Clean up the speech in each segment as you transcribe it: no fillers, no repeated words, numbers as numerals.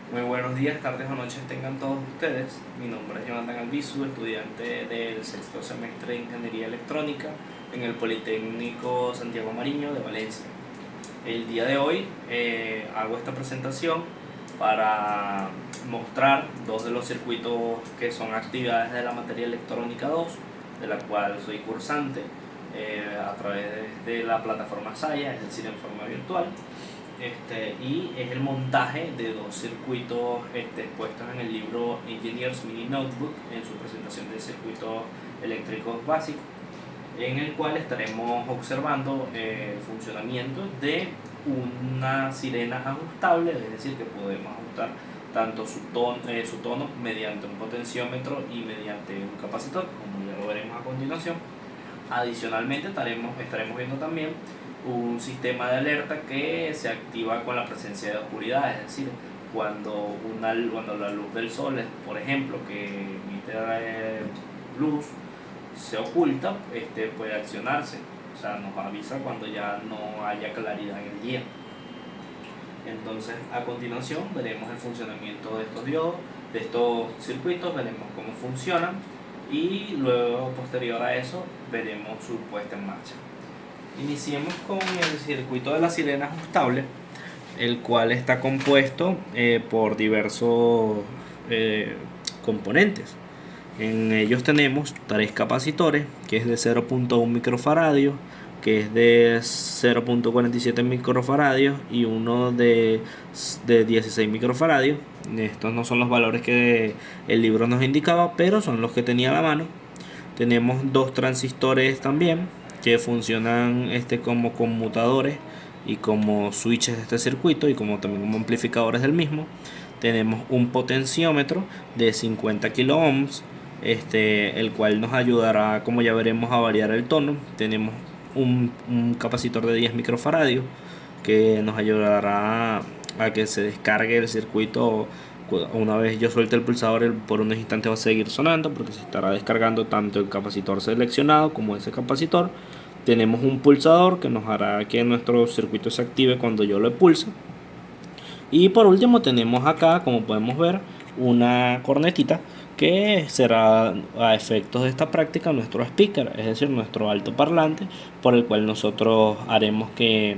Muy buenos días, tardes o noches tengan todos ustedes. Mi nombre es Jonathan Albizu, estudiante del sexto semestre de Ingeniería Electrónica en el Politécnico Santiago Mariño de Valencia. El día de hoy hago esta presentación para mostrar dos de los circuitos que son actividades de la materia electrónica 2, de la cual soy cursante a través de la plataforma Saya, es decir, en forma virtual. Y es el montaje de dos circuitos expuestos en el libro Engineers Mini Notebook en su presentación de circuitos eléctricos básicos, en el cual estaremos observando el funcionamiento de una sirena ajustable, es decir, que podemos ajustar tanto su tono mediante un potenciómetro y mediante un capacitor, como ya lo veremos a continuación. Adicionalmente estaremos viendo también un sistema de alerta que se activa con la presencia de oscuridad, es decir, cuando la luz del sol, por ejemplo, que emite luz, se oculta, puede accionarse, o sea, nos avisa cuando ya no haya claridad en el día. Entonces, a continuación veremos el funcionamiento de estos diodos, de estos circuitos, veremos cómo funcionan y luego, posterior a eso, veremos su puesta en marcha. Iniciemos con el circuito de la sirena ajustable, el cual está compuesto por diversos componentes. En ellos tenemos tres capacitores, que es de 0.1 microfaradios, que es de 0.47 microfaradios y uno de 16 microfaradios. Estos no son los valores que el libro nos indicaba, pero son los que tenía a la mano. Tenemos dos transistores también que funcionan como conmutadores y como switches de este circuito y como también como amplificadores del mismo. Tenemos un potenciómetro de 50 kilo ohms, el cual nos ayudará, como ya veremos, a variar el tono. Tenemos un capacitor de 10 microfaradios que nos ayudará a que se descargue el circuito. Una vez yo suelte el pulsador, por unos instantes va a seguir sonando porque se estará descargando tanto el capacitor seleccionado como ese capacitor. Tenemos un pulsador que nos hará que nuestro circuito se active cuando yo lo pulse. Y por último tenemos acá, como podemos ver, una cornetita que será a efectos de esta práctica nuestro speaker, es decir, nuestro altoparlante, por el cual nosotros haremos que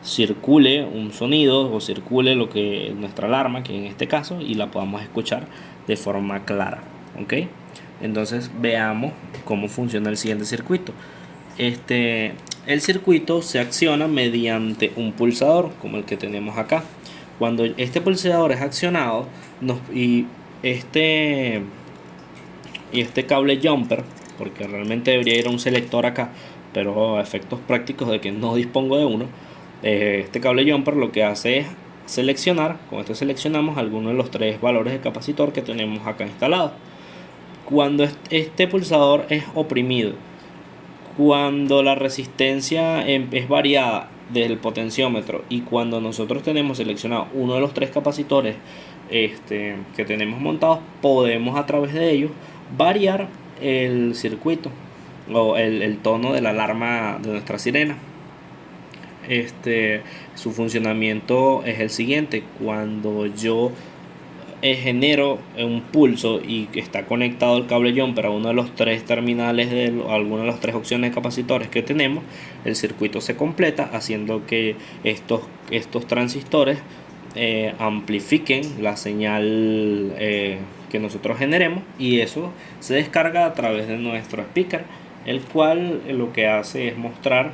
circule un sonido o circule lo que nuestra alarma, que en este caso, y la podamos escuchar de forma clara. ¿Ok? Entonces veamos cómo funciona el siguiente circuito. El circuito se acciona mediante un pulsador como el que tenemos acá. Cuando este pulsador es accionado y este cable jumper, porque realmente debería ir a un selector acá, pero a efectos prácticos de que no dispongo de uno, este cable jumper lo que hace es seleccionar, con esto seleccionamos algunos de los tres valores de capacitor que tenemos acá instalados. Cuando este pulsador es oprimido, cuando la resistencia es variada del potenciómetro y cuando nosotros tenemos seleccionado uno de los tres capacitores que tenemos montados, podemos a través de ellos variar el circuito o el tono de la alarma de nuestra sirena. Su funcionamiento es el siguiente: cuando yo genero un pulso y que está conectado el cable jumper a uno de los tres terminales de alguna de las tres opciones de capacitores que tenemos, el circuito se completa haciendo que estos transistores amplifiquen la señal que nosotros generemos, y eso se descarga a través de nuestro speaker, el cual lo que hace es mostrar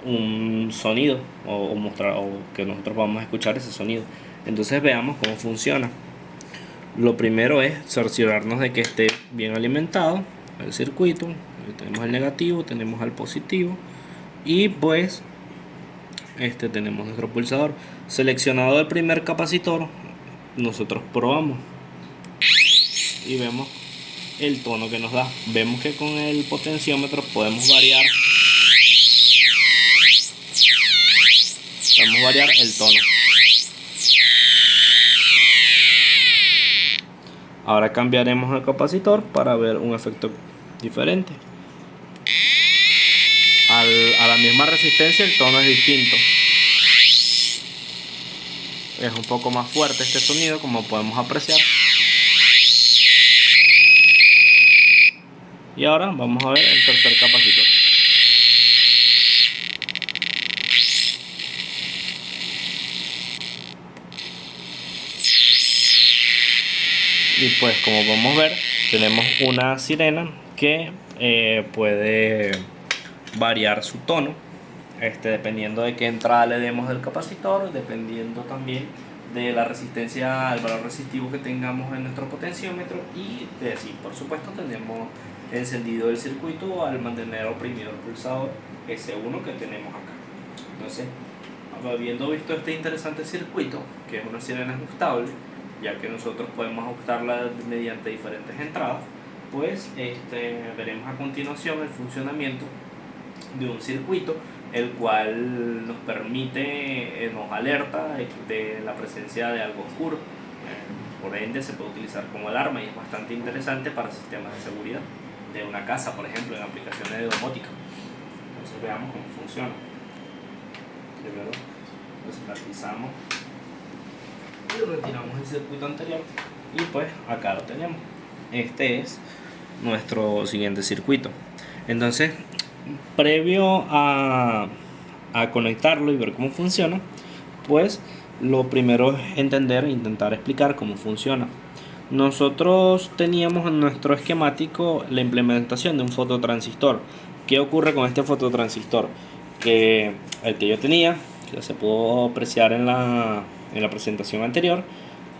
un sonido o que nosotros vamos a escuchar ese sonido. Entonces veamos cómo funciona. Lo primero es cerciorarnos de que esté bien alimentado el circuito. Tenemos el negativo, tenemos el positivo y pues tenemos nuestro pulsador. Seleccionado el primer capacitor, nosotros probamos y vemos el tono que nos da. Vemos que con el potenciómetro podemos variar el tono. Ahora cambiaremos el capacitor para ver un efecto diferente. A la misma resistencia el tono es distinto. Es un poco más fuerte este sonido, como podemos apreciar. Y ahora vamos a ver el tercer capacitor. Y pues como podemos ver, tenemos una sirena que puede variar su tono, dependiendo de qué entrada le demos del capacitor, dependiendo también de la resistencia, al valor resistivo que tengamos en nuestro potenciómetro, y de si por supuesto tenemos encendido el circuito al mantener oprimido el pulsador S1 que tenemos acá. Entonces, habiendo visto este interesante circuito, que es una sirena ajustable, ya que nosotros podemos ajustarla mediante diferentes entradas, pues veremos a continuación el funcionamiento de un circuito el cual nos permite, nos alerta de la presencia de algo oscuro. Por ende se puede utilizar como alarma y es bastante interesante para sistemas de seguridad de una casa, por ejemplo, en aplicaciones de domótica. Entonces veamos cómo funciona. Primero descartizamos y retiramos el circuito anterior y pues acá lo tenemos. Este es nuestro siguiente circuito. Entonces, previo a conectarlo y ver cómo funciona, pues lo primero es entender e intentar explicar cómo funciona. Nosotros teníamos en nuestro esquemático la implementación de un fototransistor. ¿Qué ocurre con este fototransistor? Que el que yo tenía, que se pudo apreciar en la presentación anterior,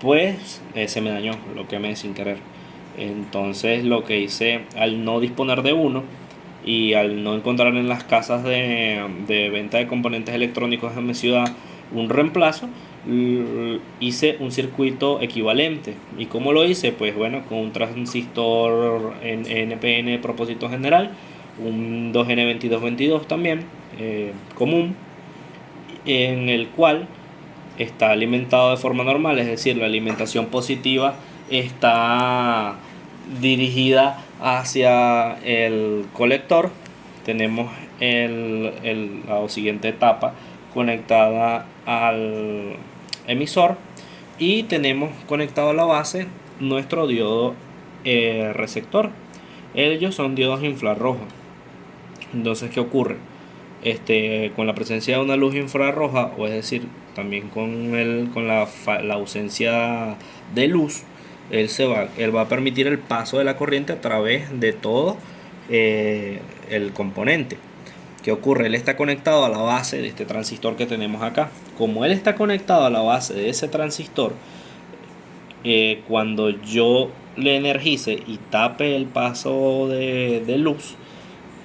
pues se me dañó, lo quemé sin querer. Entonces lo que hice, al no disponer de uno y al no encontrar en las casas de venta de componentes electrónicos en mi ciudad un reemplazo, hice un circuito equivalente. ¿Y cómo lo hice? Pues bueno, con un transistor en NPN de propósito general, un 2N2222 también, común, en el cual está alimentado de forma normal, es decir, la alimentación positiva está dirigida hacia el colector. Tenemos la siguiente etapa conectada al emisor y tenemos conectado a la base nuestro diodo receptor. Ellos son diodos infrarrojos. Entonces, ¿qué ocurre? Con la presencia de una luz infrarroja, o es decir, también con la ausencia de luz, él va a permitir el paso de la corriente a través de todo el componente. ¿Qué ocurre? Él está conectado a la base de este transistor que tenemos acá. Como él está conectado a la base de ese transistor, cuando yo le energice y tape el paso de luz,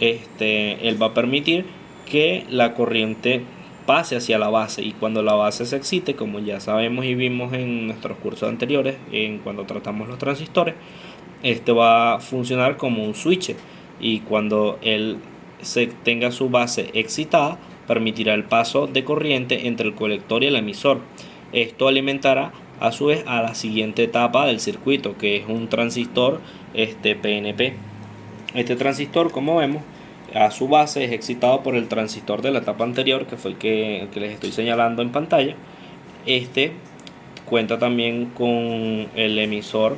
él va a permitir que la corriente pase hacia la base, y cuando la base se excite, como ya sabemos y vimos en nuestros cursos anteriores, cuando tratamos los transistores, va a funcionar como un switch, y cuando él tenga su base excitada, permitirá el paso de corriente entre el colector y el emisor. Esto alimentará a su vez a la siguiente etapa del circuito, que es un transistor PNP. Este transistor, como vemos, a su base es excitado por el transistor de la etapa anterior, que fue el que les estoy señalando en pantalla. Cuenta también con el emisor,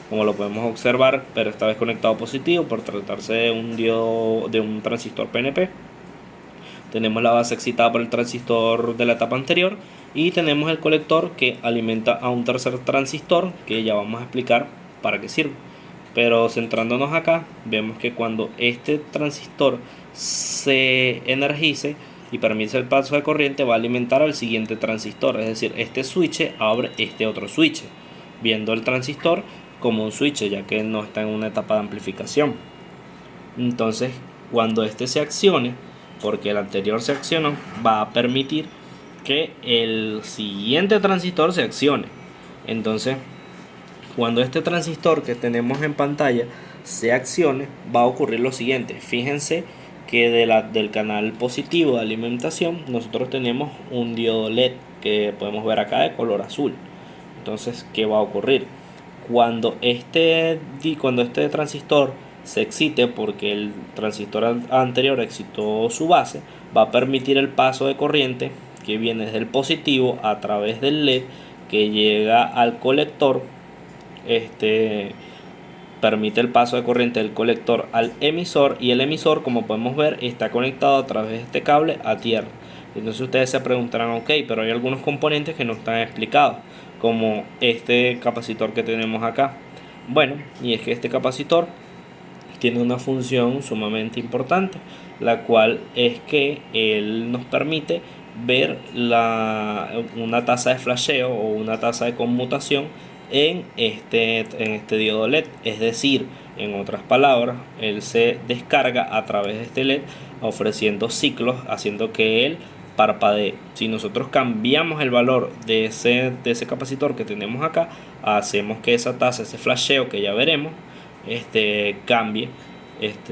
como lo podemos observar, pero esta vez conectado positivo por tratarse de un transistor PNP. Tenemos la base excitada por el transistor de la etapa anterior y tenemos el colector que alimenta a un tercer transistor que ya vamos a explicar para qué sirve. Pero centrándonos acá, vemos que cuando este transistor se energice y permite el paso de corriente, va a alimentar al siguiente transistor, es decir, este switch abre este otro switch, viendo el transistor como un switch, ya que no está en una etapa de amplificación. Entonces, cuando este se accione, porque el anterior se accionó, va a permitir que el siguiente transistor se accione. Entonces, cuando este transistor que tenemos en pantalla se accione, va a ocurrir lo siguiente. Fíjense que del canal positivo de alimentación nosotros tenemos un diodo LED que podemos ver acá de color azul. Entonces, ¿qué va a ocurrir? Cuando este transistor se excite, porque el transistor anterior excitó su base, va a permitir el paso de corriente que viene desde el positivo a través del LED que llega al colector. Permite el paso de corriente del colector al emisor, y el emisor, como podemos ver, está conectado a través de este cable a tierra. Entonces ustedes se preguntarán, ok, pero hay algunos componentes que no están explicados, como este capacitor que tenemos acá. Bueno, y es que este capacitor tiene una función sumamente importante, la cual es que él nos permite ver una tasa de flasheo o una tasa de conmutación en este diodo LED. Es decir, en otras palabras, él se descarga a través de este LED ofreciendo ciclos, haciendo que él parpadee. Si nosotros cambiamos el valor de ese capacitor que tenemos acá, hacemos que esa tasa, ese flasheo que ya veremos, cambie,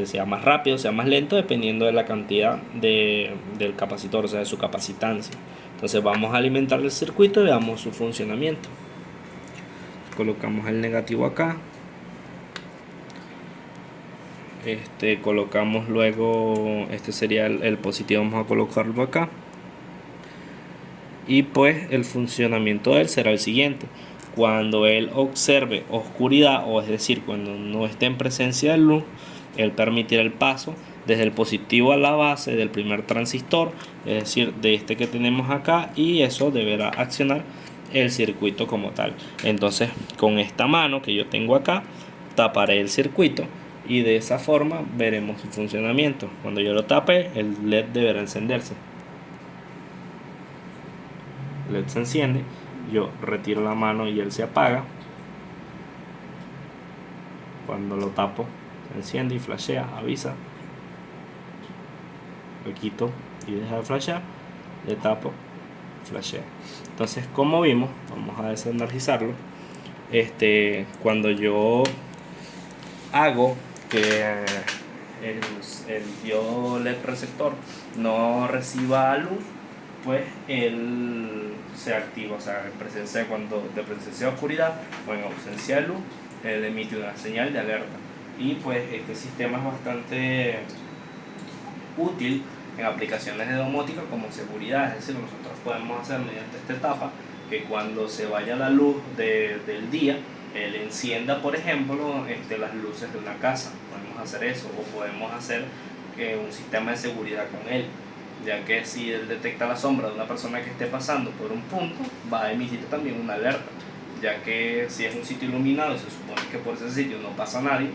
sea más rápido, sea más lento, dependiendo de la cantidad del capacitor, o sea, de su capacitancia. Entonces vamos a alimentar el circuito y veamos su funcionamiento. Colocamos el negativo acá, colocamos luego, sería el positivo, vamos a colocarlo acá, y pues el funcionamiento de él será el siguiente. Cuando él observe oscuridad, o es decir, cuando no esté en presencia de luz, él permitirá el paso desde el positivo a la base del primer transistor, es decir, de este que tenemos acá, y eso deberá accionar el circuito como tal. Entonces, con esta mano que yo tengo acá, taparé el circuito y de esa forma veremos su funcionamiento. Cuando yo lo tape, el LED deberá encenderse. El LED se enciende, yo retiro la mano y él se apaga. Cuando lo tapo, se enciende y flashea, avisa. Lo quito y deja de flashear, le tapo, flashea. Entonces, como vimos, vamos a desenergizarlo. Cuando yo hago que el diodo LED receptor no reciba luz, pues él se activa, o sea, en presencia de oscuridad o en ausencia de luz, él emite una señal de alerta. Y pues este sistema es bastante útil en aplicaciones de domótica como seguridad. Es decir, nosotros podemos hacer mediante esta etapa que cuando se vaya la luz del día, él encienda, por ejemplo, las luces de una casa. Podemos hacer eso, o podemos hacer un sistema de seguridad con él, ya que si él detecta la sombra de una persona que esté pasando por un punto, va a emitir también una alerta, ya que si es un sitio iluminado y se supone que por ese sitio no pasa nadie,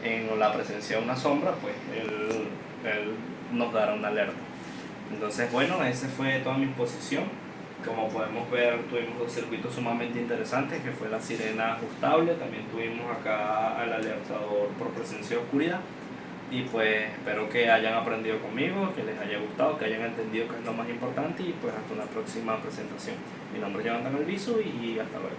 en la presencia de una sombra, pues él nos dará una alerta. Entonces, bueno, esa fue toda mi exposición. Como podemos ver, tuvimos dos circuitos sumamente interesantes, que fue la sirena ajustable. También tuvimos acá el alertador por presencia de oscuridad. Y pues espero que hayan aprendido conmigo, que les haya gustado, que hayan entendido que es lo más importante, y pues hasta una próxima presentación. Mi nombre es Jonathan Alviso y hasta luego.